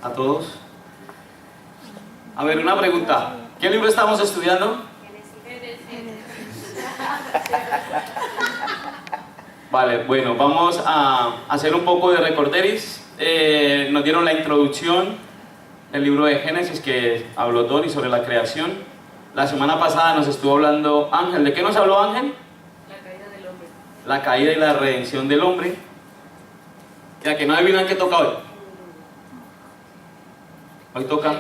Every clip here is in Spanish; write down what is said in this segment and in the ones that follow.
a todos. A ver, una pregunta. ¿Qué libro estamos estudiando? Vale, bueno, vamos a hacer un poco de recorderis. Nos dieron la introducción del libro de Génesis que habló Tony sobre la creación. La semana pasada nos estuvo hablando Ángel. ¿De qué nos habló Ángel? La caída del hombre. La caída y la redención del hombre. Ya que no adivinan qué toca hoy. Hoy toca.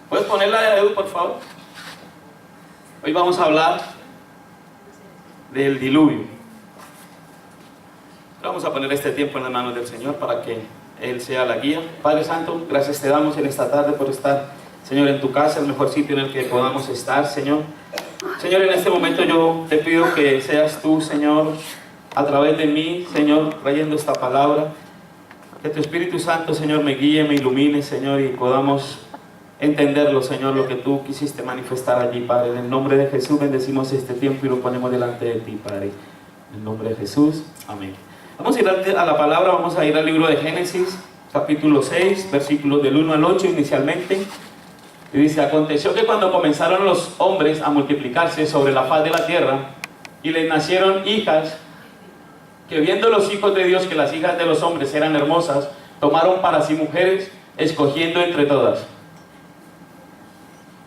¿Puedes ponerla de Edu, por favor? Hoy vamos a hablar del diluvio. Vamos a poner este tiempo en las manos del Señor para que Él sea la guía. Padre Santo, gracias te damos en esta tarde por estar, Señor, en tu casa, el mejor sitio en el que podamos estar, Señor. Señor, en este momento yo te pido que seas tú, Señor, a través de mí, Señor, trayendo esta palabra. Que tu Espíritu Santo, Señor, me guíe, me ilumine, Señor, y podamos entenderlo, Señor, lo que tú quisiste manifestar allí, Padre. En el nombre de Jesús bendecimos este tiempo y lo ponemos delante de ti, Padre. En el nombre de Jesús, amén. Vamos a ir a la palabra, vamos a ir al libro de Génesis, capítulo 6, versículos del 1 al 8 inicialmente. Y dice: aconteció que cuando comenzaron los hombres a multiplicarse sobre la faz de la tierra, y les nacieron hijas, que viendo los hijos de Dios que las hijas de los hombres eran hermosas, tomaron para sí mujeres, escogiendo entre todas.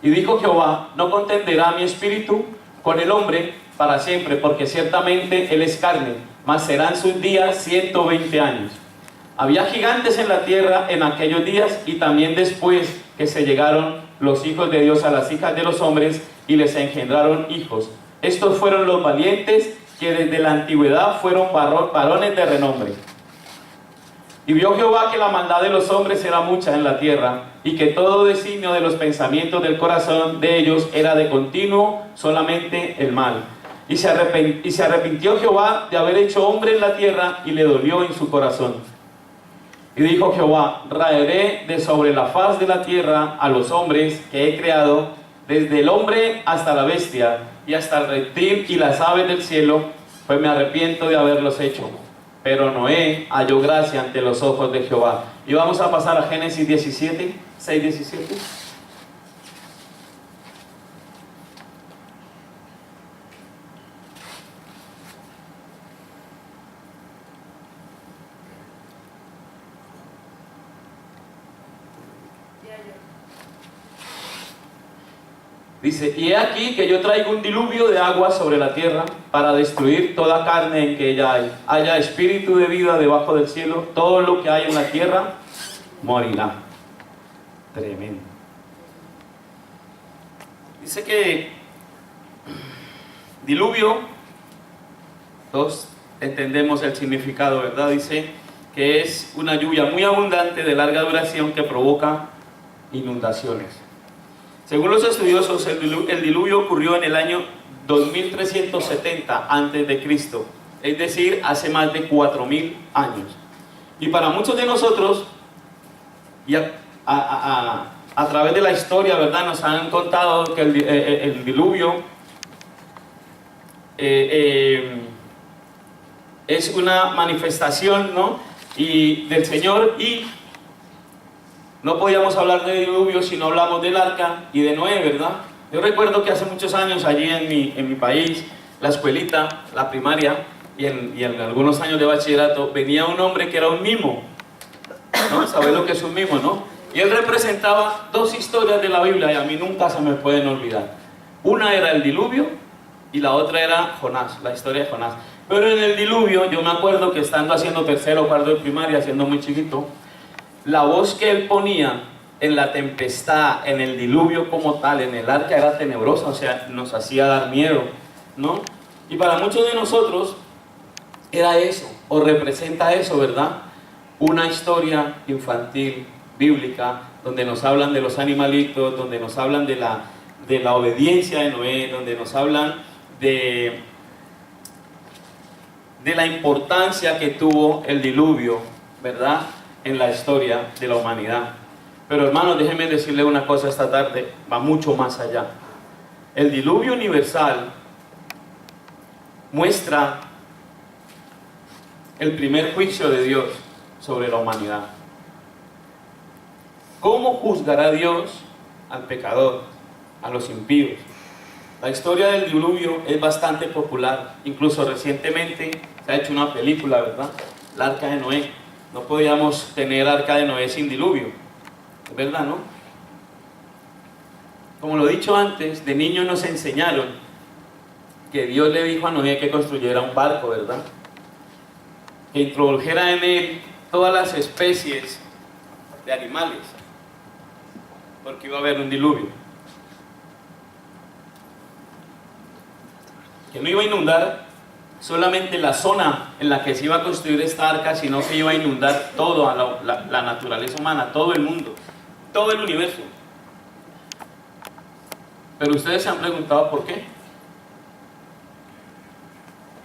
Y dijo Jehová: no contenderá mi espíritu con el hombre para siempre, porque ciertamente él es carne, mas serán sus días 120 años. Había gigantes en la tierra en aquellos días, y también después que se llegaron los hijos de Dios a las hijas de los hombres, y les engendraron hijos. Estos fueron los valientes, que desde la antigüedad fueron varones de renombre. Y vio Jehová que la maldad de los hombres era mucha en la tierra, y que todo designio de los pensamientos del corazón de ellos era de continuo solamente el mal. Y se arrepintió Jehová de haber hecho hombre en la tierra, y le dolió en su corazón. Y dijo Jehová: raeré de sobre la faz de la tierra a los hombres que he creado, desde el hombre hasta la bestia, y hasta el reptil y las aves del cielo, pues me arrepiento de haberlos hecho. Pero Noé halló gracia ante los ojos de Jehová. Y vamos a pasar a Génesis 17, 6, 17. Dice: y he aquí que yo traigo un diluvio de agua sobre la tierra para destruir toda carne en que ella hay. Haya espíritu de vida debajo del cielo, todo lo que hay en la tierra morirá. Tremendo. Dice que diluvio, todos entendemos el significado, ¿verdad? Dice que es una lluvia muy abundante de larga duración que provoca inundaciones. Según los estudiosos, el diluvio ocurrió en el año 2370 a.C., es decir, hace más de 4000 años. Y para muchos de nosotros, y a través de la historia, ¿verdad?, nos han contado que el diluvio es una manifestación, ¿no?, y del Señor, y no podíamos hablar de diluvio si no hablamos del arca y de Noé, ¿verdad? Yo recuerdo que hace muchos años allí en mi país, la escuelita, la primaria y en algunos años de bachillerato, venía un hombre que era un mimo, ¿no? ¿Sabes lo que es un mimo, no? Y él representaba dos historias de la Biblia y a mí nunca se me pueden olvidar. Una era el diluvio y la otra era Jonás, la historia de Jonás. Pero en el diluvio, yo me acuerdo que estando haciendo tercero o cuarto de primaria, siendo muy chiquito, la voz que él ponía en la tempestad, en el diluvio como tal, en el arca, era tenebrosa, o sea, nos hacía dar miedo, ¿no? Y para muchos de nosotros era eso, o representa eso, ¿verdad? Una historia infantil, bíblica, donde nos hablan de los animalitos, donde nos hablan de la obediencia de Noé, donde nos hablan de la importancia que tuvo el diluvio, ¿verdad?, en la historia de la humanidad. Pero hermanos, déjenme decirle una cosa esta tarde, va mucho más allá. El diluvio universal muestra el primer juicio de Dios sobre la humanidad. ¿Cómo juzgará Dios al pecador, a los impíos? La historia del diluvio es bastante popular, incluso recientemente se ha hecho una película, ¿verdad? La Arca de Noé. No podíamos tener Arca de Noé sin diluvio, es verdad, ¿no? Como lo he dicho antes, de niños nos enseñaron que Dios le dijo a Noé que construyera un barco, ¿verdad? Que introdujera en él todas las especies de animales, porque iba a haber un diluvio. Que no iba a inundar solamente la zona en la que se iba a construir esta arca, sino que iba a inundar toda la naturaleza humana, todo el mundo, todo el universo. Pero ustedes se han preguntado por qué.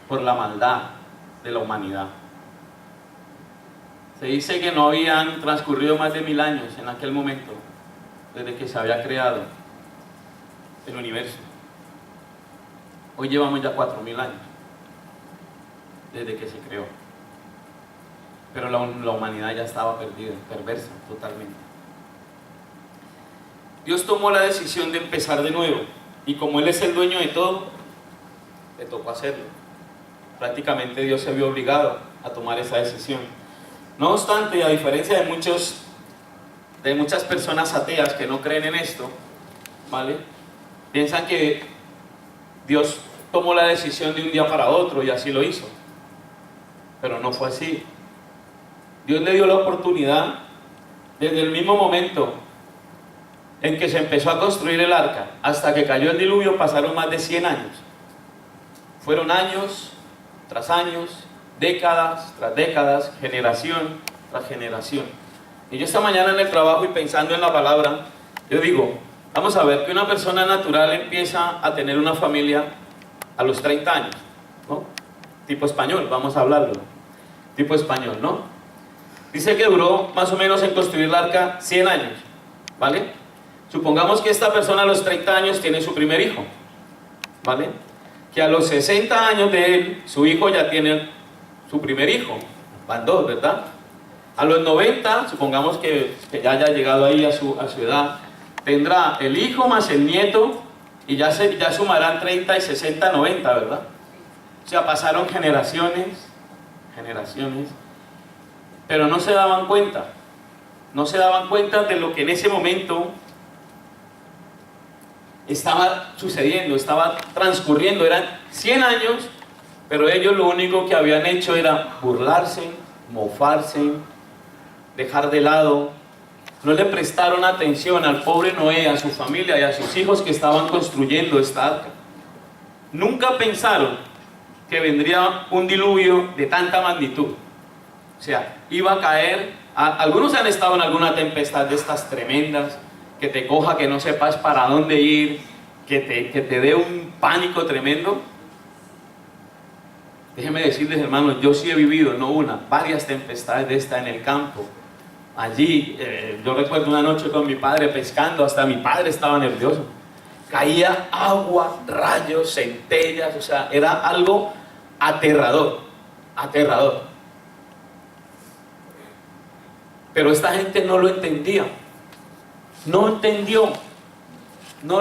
Por la maldad de la humanidad. Se dice que no habían transcurrido más de 1000 años en aquel momento, desde que se había creado el universo. Hoy llevamos ya 4000 años, desde que se creó. Pero la humanidad ya estaba perdida, perversa totalmente. Dios tomó la decisión de empezar de nuevo, y como Él es el dueño de todo, le tocó hacerlo. Prácticamente Dios se vio obligado a tomar esa decisión. No obstante, a diferencia de muchas personas ateas que no creen en esto, ¿vale? Piensan que Dios tomó la decisión de un día para otro y así lo hizo. Pero no fue así. Dios le dio la oportunidad desde el mismo momento en que se empezó a construir el arca hasta que cayó el diluvio. Pasaron más de 100 años. Fueron años tras años, décadas tras décadas, generación tras generación. Y yo esta mañana en el trabajo y pensando en la palabra, yo digo, vamos a ver que una persona natural empieza a tener una familia a los 30 años, ¿no? Tipo español, vamos a hablarlo. Tipo español, ¿no? Dice que duró más o menos en construir el arca 100 años, ¿vale? Supongamos que esta persona a los 30 años tiene su primer hijo, ¿vale? Que a los 60 años de él, su hijo ya tiene su primer hijo. Van dos, ¿verdad? A los 90, supongamos que ya haya llegado ahí a su edad, tendrá el hijo más el nieto, y ya sumarán 30 y 60, 90, ¿verdad? O sea, pasaron generaciones, pero no se daban cuenta de lo que en ese momento estaba sucediendo, estaba transcurriendo. Eran 100 años, pero ellos lo único que habían hecho era burlarse, mofarse, dejar de lado. No le prestaron atención al pobre Noé, a su familia y a sus hijos que estaban construyendo esta arca. Nunca pensaron que vendría un diluvio de tanta magnitud. O sea, iba a caer. Algunos han estado en alguna tempestad de estas tremendas, que te coja, que no sepas para dónde ir, que te dé un pánico tremendo. Déjenme decirles, hermanos, yo sí he vivido, no una, varias tempestades de esta en el campo. Allí, yo recuerdo una noche con mi padre pescando, hasta mi padre estaba nervioso. Caía agua, rayos, centellas, o sea, era algo aterrador, aterrador. Pero esta gente no lo entendía, no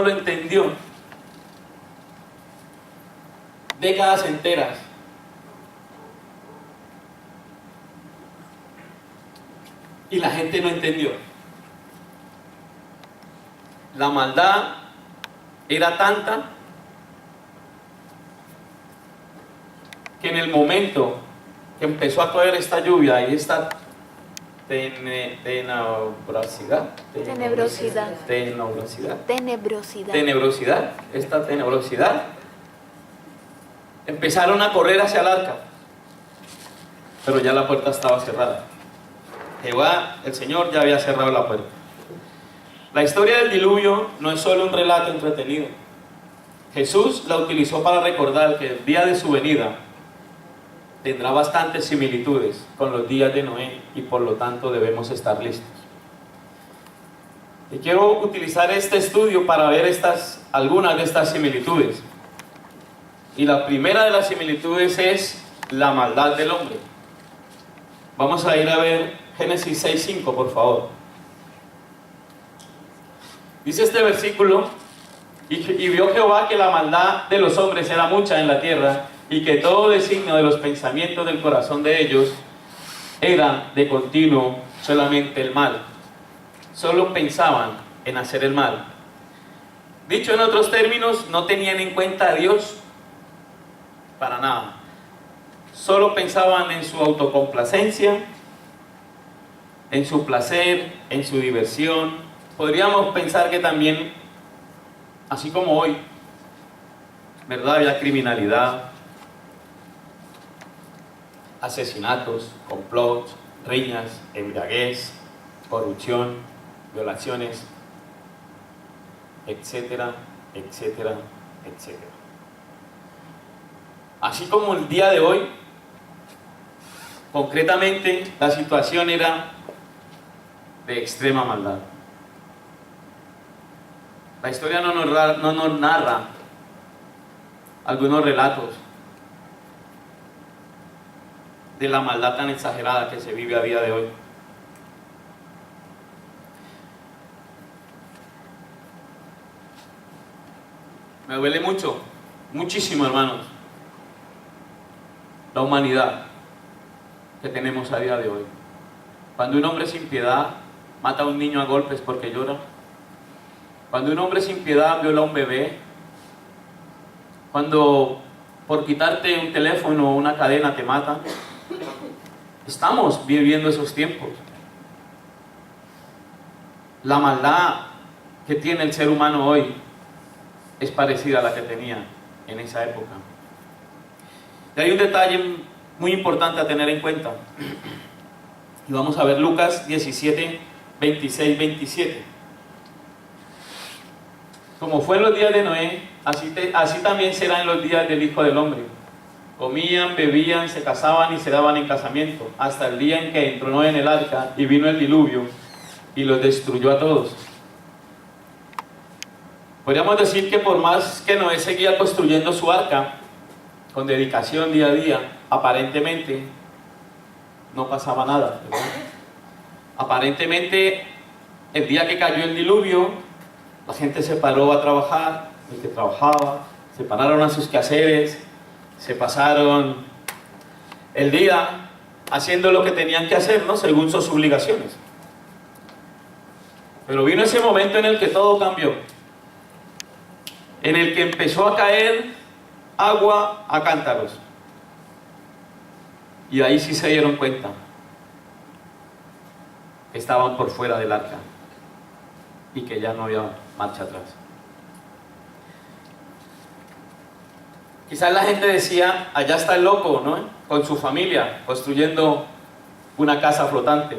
lo entendió. Décadas enteras. Y la gente no entendió. La maldad era tanta que en el momento que empezó a caer esta lluvia y esta tenebrosidad, empezaron a correr hacia el arca, pero ya la puerta estaba cerrada. Jehová, el Señor, ya había cerrado la puerta. La historia del diluvio no es solo un relato entretenido. Jesús la utilizó para recordar que el día de su venida tendrá bastantes similitudes con los días de Noé y por lo tanto debemos estar listos. Y quiero utilizar este estudio para ver algunas de estas similitudes. Y la primera de las similitudes es la maldad del hombre. Vamos a ir a ver Génesis 6:5, por favor. Dice este versículo, y vio Jehová que la maldad de los hombres era mucha en la tierra, y que todo designio de los pensamientos del corazón de ellos era de continuo solamente el mal. Solo pensaban en hacer el mal. Dicho en otros términos, no tenían en cuenta a Dios para nada. Solo pensaban en su autocomplacencia, en su placer, en su diversión. Podríamos pensar que también, así como hoy, ¿verdad?, había criminalidad, asesinatos, complots, riñas, embriaguez, corrupción, violaciones, etcétera, etcétera, etcétera. Así como el día de hoy, concretamente la situación era de extrema maldad. La historia no nos narra algunos relatos de la maldad tan exagerada que se vive a día de hoy. Me duele mucho, muchísimo, hermanos, la humanidad que tenemos a día de hoy. Cuando un hombre sin piedad mata a un niño a golpes porque llora, cuando un hombre sin piedad viola a un bebé, cuando por quitarte un teléfono o una cadena te matan. Estamos viviendo esos tiempos. La maldad que tiene el ser humano hoy es parecida a la que tenía en esa época. Y hay un detalle muy importante a tener en cuenta. Y vamos a ver Lucas 17, 26, 27. Como fue en los días de Noé, así también será en los días del Hijo del Hombre. Comían, bebían, se casaban y se daban en casamiento, hasta el día en que entró Noé en el arca y vino el diluvio y los destruyó a todos. Podríamos decir que por más que Noé seguía construyendo su arca, con dedicación día a día, aparentemente no pasaba nada, ¿verdad? Aparentemente, el día que cayó el diluvio, la gente se paró a trabajar, el que trabajaba, se pararon a sus quehaceres, se pasaron el día haciendo lo que tenían que hacer, ¿no?, según sus obligaciones. Pero vino ese momento en el que todo cambió, en el que empezó a caer agua a cántaros. Y ahí sí se dieron cuenta que estaban por fuera del arca y que ya no había marcha atrás. Quizás la gente decía, allá está el loco, ¿no?, con su familia, construyendo una casa flotante.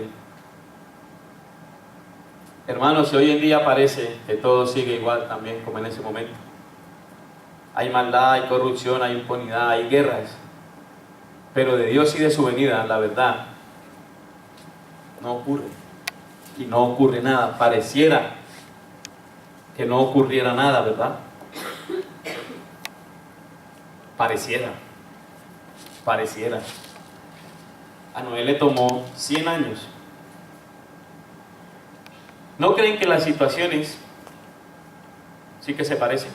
Hermanos, si hoy en día parece que todo sigue igual también como en ese momento. Hay maldad, hay corrupción, hay impunidad, hay guerras. Pero de Dios y de su venida, la verdad, no ocurre. Y no ocurre nada. Pareciera que no ocurriera nada, ¿verdad? Pareciera. A Noé le tomó 100 años. ¿No creen que las situaciones sí que se parecen?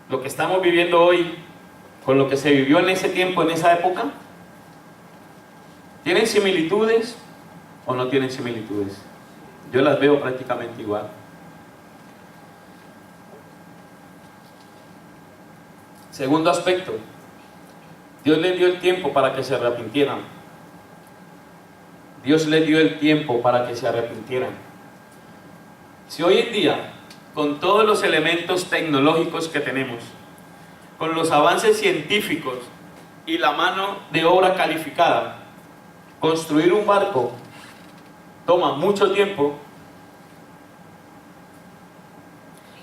Lo que estamos viviendo hoy con lo que se vivió en ese tiempo, en esa época, ¿tienen similitudes o no tienen similitudes? Yo las veo prácticamente igual. Segundo aspecto, Dios les dio el tiempo para que se arrepintieran. Dios les dio el tiempo para que se arrepintieran. Si hoy en día, con todos los elementos tecnológicos que tenemos, con los avances científicos y la mano de obra calificada, construir un barco toma mucho tiempo.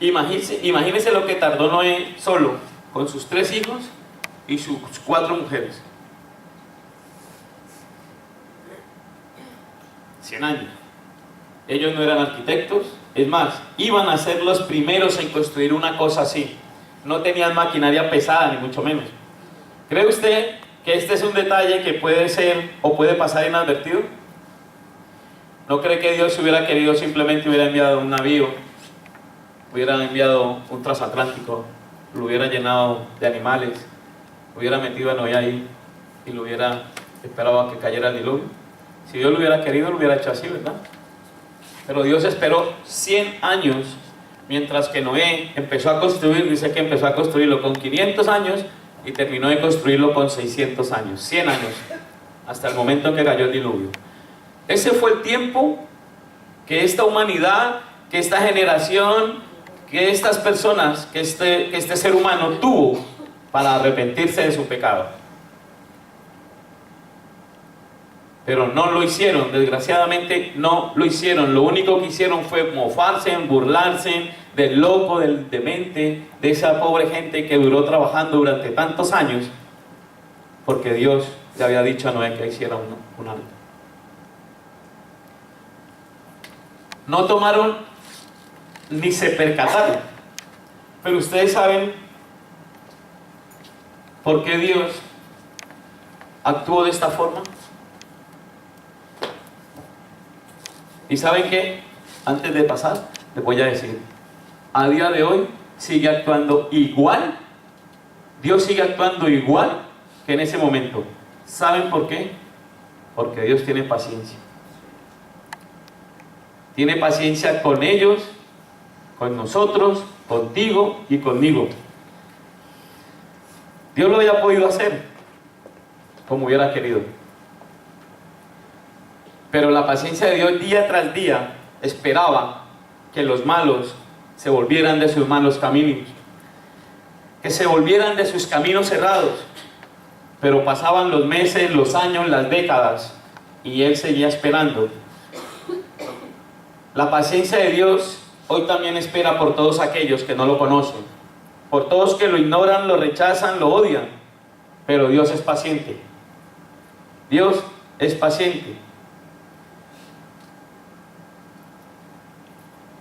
Imagínense lo que tardó Noé solo, con sus 3 hijos y sus 4 mujeres. 100 años. Ellos no eran arquitectos, es más, iban a ser los primeros en construir una cosa así. No tenían maquinaria pesada, ni mucho menos. ¿Cree usted que este es un detalle que puede ser o puede pasar inadvertido? ¿No cree que Dios, si hubiera querido, simplemente hubiera enviado un navío, hubiera enviado un transatlántico, lo hubiera llenado de animales, hubiera metido a Noé ahí y lo hubiera esperado a que cayera el diluvio? Si Dios lo hubiera querido, lo hubiera hecho así, ¿verdad? Pero Dios esperó 100 años, mientras que Noé empezó a construir, dice que empezó a construirlo con 500 años y terminó de construirlo con 600 años, 100 años, hasta el momento en que cayó el diluvio. Ese fue el tiempo que esta humanidad, que esta generación, que estas personas, que este ser humano tuvo para arrepentirse de su pecado. Pero no lo hicieron, desgraciadamente no lo hicieron. Lo único que hicieron fue mofarse, burlarse del loco, del demente, de esa pobre gente que duró trabajando durante tantos años, porque Dios le había dicho a Noé que hiciera un arca. No tomaron ni se percataron. Pero ustedes saben por qué Dios actuó de esta forma. ¿Y saben qué? Antes de pasar, les voy a decir, a día de hoy sigue actuando igual, Dios sigue actuando igual que en ese momento. ¿Saben por qué? Porque Dios tiene paciencia. Tiene paciencia con ellos, con nosotros, contigo y conmigo. Dios lo había podido hacer como hubiera querido. Pero la paciencia de Dios día tras día esperaba que los malos se volvieran de sus malos caminos, que se volvieran de sus caminos errados. Pero pasaban los meses, los años, las décadas, y Él seguía esperando. La paciencia de Dios hoy también espera por todos aquellos que no lo conocen, por todos que lo ignoran, lo rechazan, lo odian. Pero Dios es paciente. Dios es paciente.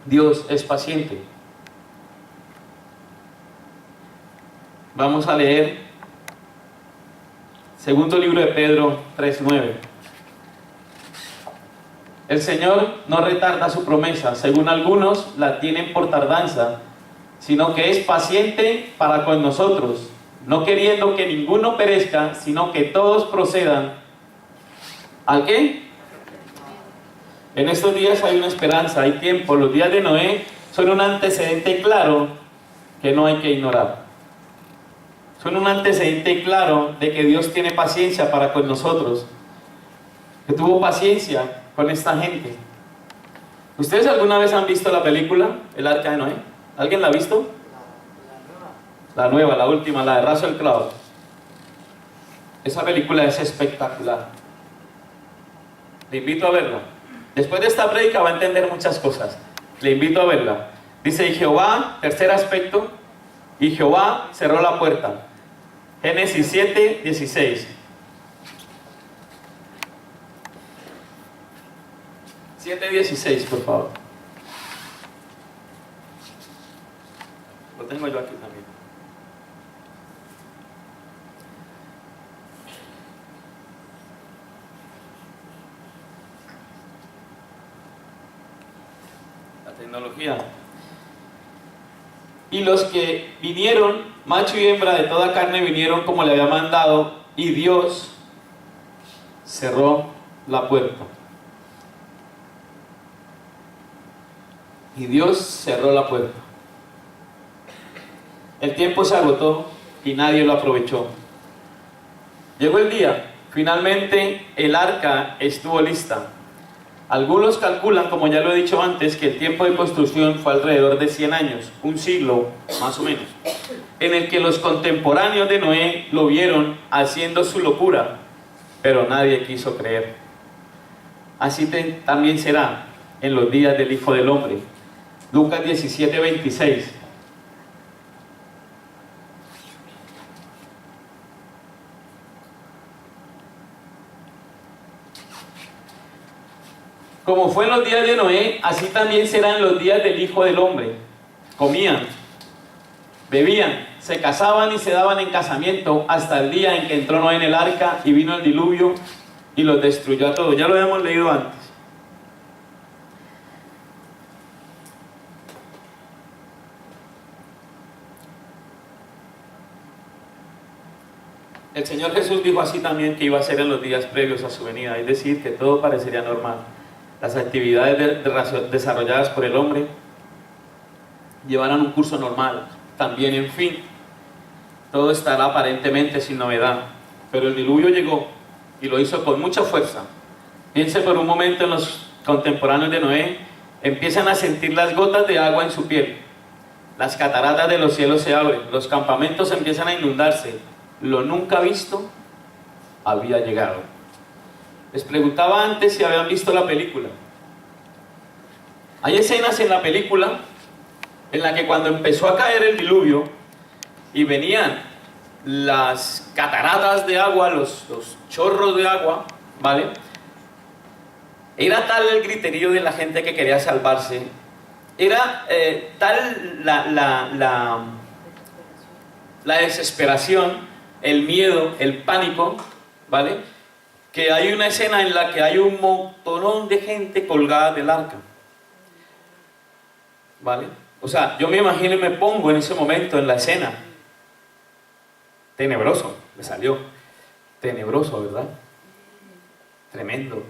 Dios es paciente. Vamos a leer segundo libro de Pedro 3:9. El Señor no retarda su promesa, según algunos la tienen por tardanza, sino que es paciente para con nosotros, no queriendo que ninguno perezca, sino que todos procedan. ¿Al qué? En estos días hay una esperanza, hay tiempo. Los días de Noé son un antecedente claro que no hay que ignorar. Son un antecedente claro de que Dios tiene paciencia para con nosotros, que tuvo paciencia con esta gente. ¿Ustedes alguna vez han visto la película El Arca de Noé? ¿Alguien la ha visto? La nueva, la última, la de Russell Crowe. Esa película es espectacular. Le invito a verla. Después de esta prédica va a entender muchas cosas. Le invito a verla. Dice, y Jehová, tercer aspecto, y Jehová cerró la puerta. Génesis 7:16. 7:16, por favor. Lo tengo yo aquí también. La tecnología. Y los que vinieron, macho y hembra de toda carne, vinieron como le había mandado, y Dios cerró la puerta. Y Dios cerró la puerta. El tiempo se agotó y nadie lo aprovechó. Llegó el día, finalmente el arca estuvo lista. Algunos calculan, como ya lo he dicho antes, que el tiempo de construcción fue alrededor de 100 años, un siglo más o menos, en el que los contemporáneos de Noé lo vieron haciendo su locura, pero nadie quiso creer. Así también será en los días del Hijo del Hombre. Lucas 17:26. Como fue en los días de Noé, así también serán los días del Hijo del Hombre. Comían, bebían, se casaban y se daban en casamiento hasta el día en que entró Noé en el arca y vino el diluvio y los destruyó a todos. Ya lo habíamos leído antes. El Señor Jesús dijo así también que iba a ser en los días previos a su venida, es decir, que todo parecería normal. Las actividades desarrolladas por el hombre llevarán un curso normal, también, en fin, todo estará aparentemente sin novedad. Pero el diluvio llegó y lo hizo con mucha fuerza. Piense por un momento en los contemporáneos de Noé, empiezan a sentir las gotas de agua en su piel, las cataratas de los cielos se abren, los campamentos empiezan a inundarse, lo nunca visto había llegado. Les preguntaba antes si habían visto la película. Hay escenas en la película en la que cuando empezó a caer el diluvio y venían las cataratas de agua, los chorros de agua, ¿vale? Era tal el griterío de la gente que quería salvarse, era tal la desesperación, el miedo, el pánico, ¿vale? Que hay una escena en la que hay un montonón de gente colgada del arca, ¿vale? O sea, yo me imagino y me pongo en ese momento en la escena. Tenebroso, me salió. Tenebroso, ¿verdad? Tremendo.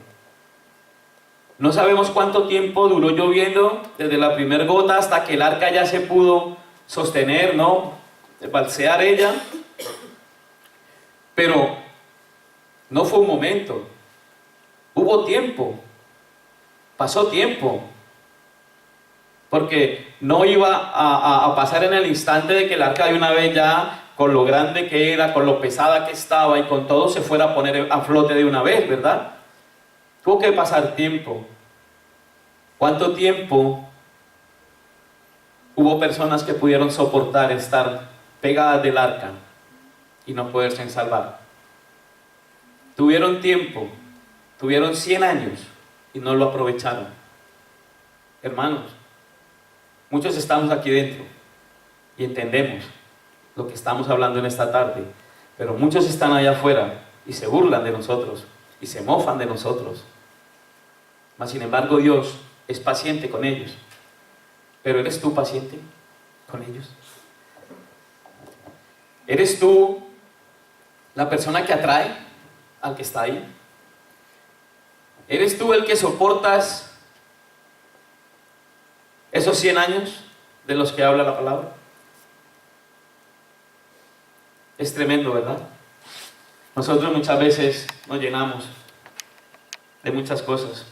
No sabemos cuánto tiempo duró lloviendo desde la primera gota hasta que el arca ya se pudo sostener, ¿no? Balsear ella. Pero no fue un momento. Hubo tiempo. Pasó tiempo. Porque no iba a pasar en el instante de que el arca de una vez ya, con lo grande que era, con lo pesada que estaba y con todo, se fuera a poner a flote de una vez, ¿verdad? Tuvo que pasar tiempo. ¿Cuánto tiempo hubo personas que pudieron soportar estar pegadas del arca y no poderse salvar? Tuvieron tiempo, tuvieron 100 años y no lo aprovecharon. Hermanos, muchos estamos aquí dentro y entendemos lo que estamos hablando en esta tarde, pero muchos están allá afuera y se burlan de nosotros y se mofan de nosotros. Mas sin embargo Dios es paciente con ellos. Pero ¿eres tú paciente con ellos? ¿Eres tú la persona que atrae al que está ahí? ¿Eres tú el que soportas esos 100 años de los que habla la palabra? Es tremendo, ¿verdad? Nosotros muchas veces nos llenamos de muchas cosas.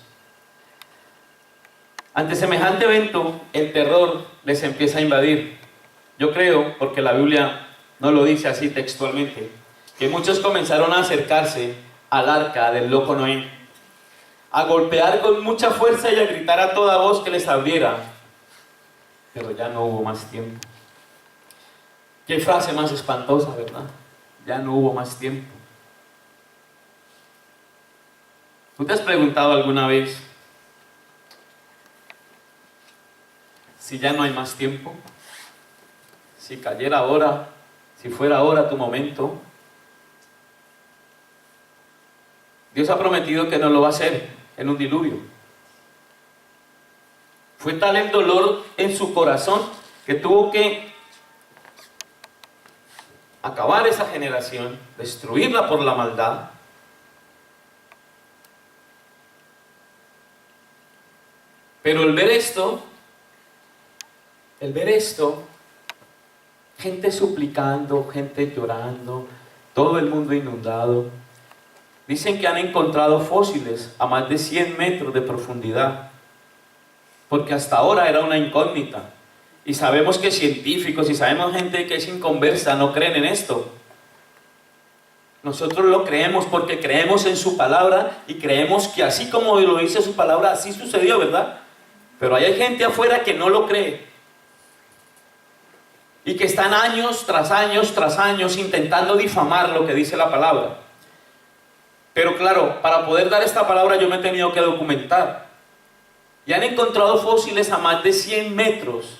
Ante semejante evento, el terror les empieza a invadir. Yo creo, porque la Biblia no lo dice así textualmente, que muchos comenzaron a acercarse al arca del loco Noé, a golpear con mucha fuerza y a gritar a toda voz que les abriera. Pero ya no hubo más tiempo. Qué frase más espantosa, ¿verdad? Ya no hubo más tiempo. ¿Tú te has preguntado alguna vez si ya no hay más tiempo? Si cayera ahora, si fuera ahora tu momento. Dios ha prometido que no lo va a hacer en un diluvio. Fue tal el dolor en su corazón que tuvo que acabar esa generación, destruirla por la maldad. Pero el ver esto, gente suplicando, gente llorando, todo el mundo inundado. Dicen que han encontrado fósiles a más de 100 metros de profundidad, porque hasta ahora era una incógnita. Y sabemos que científicos y sabemos gente que es inconversa no creen en esto. Nosotros lo creemos porque creemos en su palabra y creemos que así como lo dice su palabra, así sucedió, ¿verdad? Pero hay gente afuera que no lo cree. Y que están años tras años tras años intentando difamar lo que dice la palabra. Pero claro, para poder dar esta palabra yo me he tenido que documentar. Y han encontrado fósiles a más de 100 metros.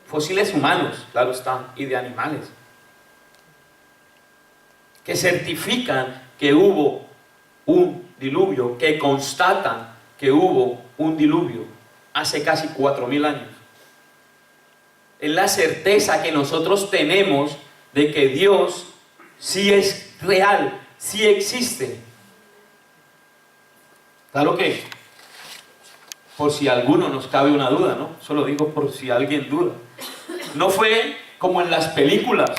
Fósiles humanos, claro está, y de animales. Que certifican que hubo un diluvio, que constatan que hubo un diluvio hace casi 4000 años. Es la certeza que nosotros tenemos de que Dios sí es real, sí existe. Claro que, por si a alguno nos cabe una duda, ¿no? Solo digo por si alguien duda. No fue como en las películas,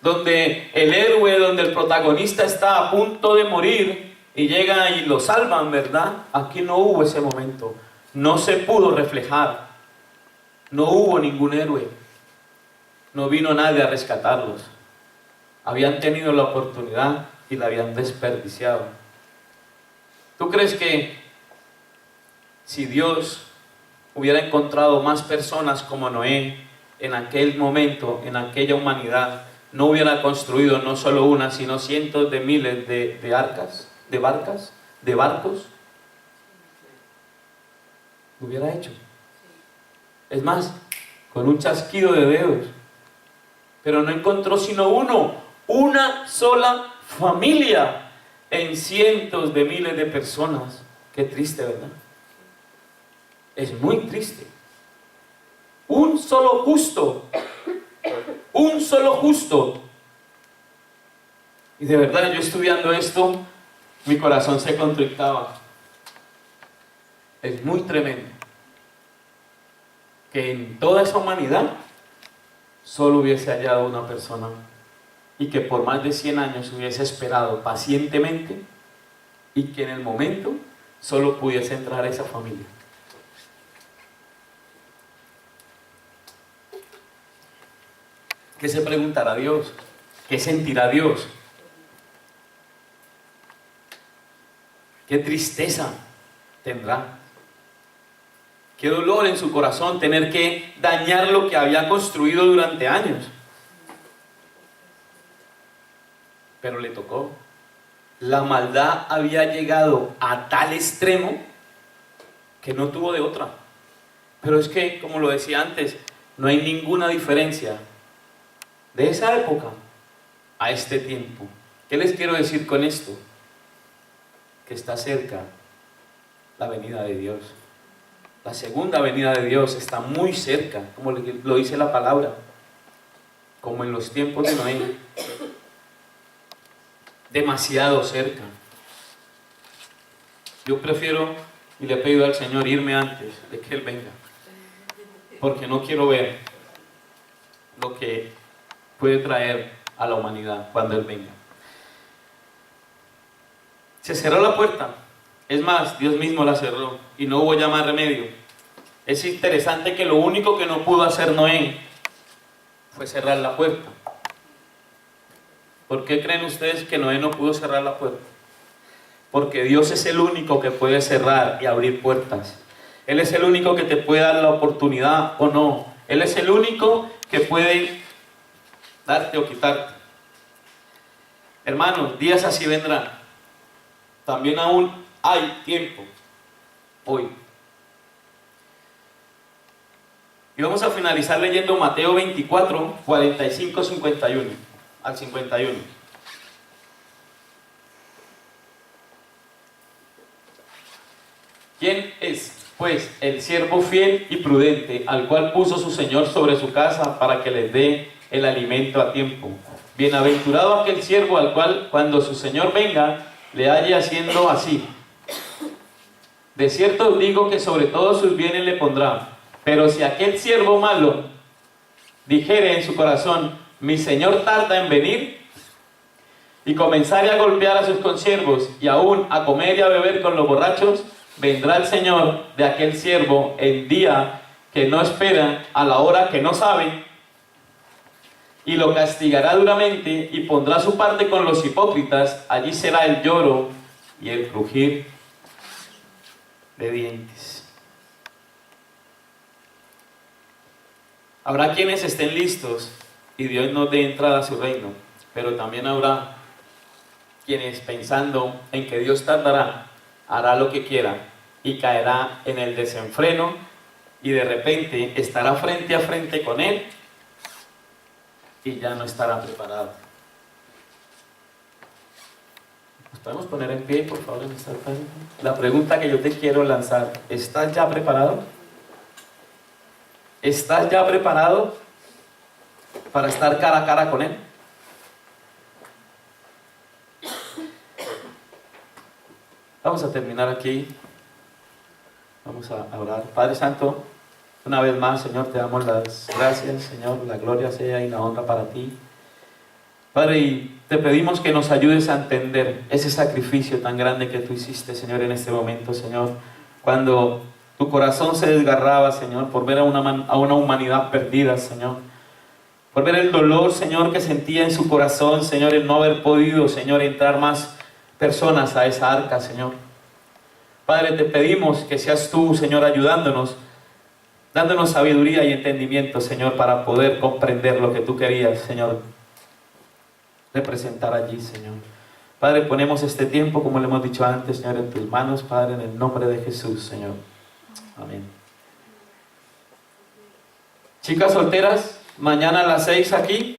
donde el héroe, donde el protagonista está a punto de morir y llega y lo salvan, ¿verdad? Aquí no hubo ese momento. No se pudo reflejar. No hubo ningún héroe. No vino nadie a rescatarlos. Habían tenido la oportunidad y la habían desperdiciado. ¿Tú crees que si Dios hubiera encontrado más personas como Noé en aquel momento, en aquella humanidad, no hubiera construido no solo una, sino cientos de miles de arcas, de barcas, de barcos? Lo hubiera hecho. Es más, con un chasquido de dedos. Pero no encontró sino uno, una sola familia en cientos de miles de personas. Qué triste, ¿verdad? Es muy triste. Un solo justo. Un solo justo. Y de verdad, yo estudiando esto, mi corazón se contrictaba. Es muy tremendo que en toda esa humanidad solo hubiese hallado una persona y que por más de 100 años hubiese esperado pacientemente y que en el momento solo pudiese entrar esa familia. ¿Qué se preguntará Dios? ¿Qué sentirá Dios? ¿Qué tristeza tendrá? Qué dolor en su corazón tener que dañar lo que había construido durante años. Pero le tocó. La maldad había llegado a tal extremo que no tuvo de otra. Pero es que, como lo decía antes, no hay ninguna diferencia de esa época a este tiempo. ¿Qué les quiero decir con esto? Que está cerca la venida de Dios. La segunda venida de Dios está muy cerca, como lo dice la palabra, como en los tiempos de Noé. Demasiado cerca. Yo prefiero y le he pedido al Señor irme antes de que Él venga, porque no quiero ver lo que puede traer a la humanidad cuando Él venga. Se cerró la puerta. Es más, Dios mismo la cerró y no hubo ya más remedio. Es interesante que lo único que no pudo hacer Noé fue cerrar la puerta. ¿Por qué creen ustedes que Noé no pudo cerrar la puerta? Porque Dios es el único que puede cerrar y abrir puertas. Él es el único que te puede dar la oportunidad o no. Él es el único que puede darte o quitarte. Hermanos, días así vendrán. También aún hay tiempo hoy. Y vamos a finalizar leyendo Mateo 24, 45, 51 al 51. ¿Quién es, pues, el siervo fiel y prudente, al cual puso su Señor sobre su casa para que les dé el alimento a tiempo? Bienaventurado aquel siervo al cual, cuando su Señor venga, le halle haciendo así. De cierto os digo que sobre todos sus bienes le pondrá. Pero si aquel siervo malo dijere en su corazón, mi Señor tarda en venir, y comenzare a golpear a sus consiervos, y aún a comer y a beber con los borrachos, vendrá el Señor de aquel siervo el día que no espera, a la hora que no sabe, y lo castigará duramente, y pondrá su parte con los hipócritas. Allí será el lloro y el crujir de dientes. Habrá quienes estén listos y Dios nos dé entrada a su reino, pero también habrá quienes, pensando en que Dios tardará, hará lo que quiera y caerá en el desenfreno y de repente estará frente a frente con Él y ya no estará preparado. ¿Nos podemos poner en pie, por favor, en esta tarde? La pregunta que yo te quiero lanzar: ¿estás ya preparado? ¿Estás ya preparado para estar cara a cara con Él? Vamos a terminar aquí. Vamos a orar. Padre Santo, una vez más, Señor, te damos las gracias, Señor. La gloria sea y la honra para ti. Padre, y te pedimos que nos ayudes a entender ese sacrificio tan grande que tú hiciste, Señor, en este momento, Señor. Cuando tu corazón se desgarraba, Señor, por ver a una humanidad perdida, Señor. Por ver el dolor, Señor, que sentía en su corazón, Señor, el no haber podido, Señor, entrar más personas a esa arca, Señor. Padre, te pedimos que seas tú, Señor, ayudándonos, dándonos sabiduría y entendimiento, Señor, para poder comprender lo que tú querías, Señor, representar allí, Señor. Padre, ponemos este tiempo, como le hemos dicho antes, Señor, en tus manos, Padre, en el nombre de Jesús, Señor. Amén. Chicas solteras, mañana a las 6 aquí.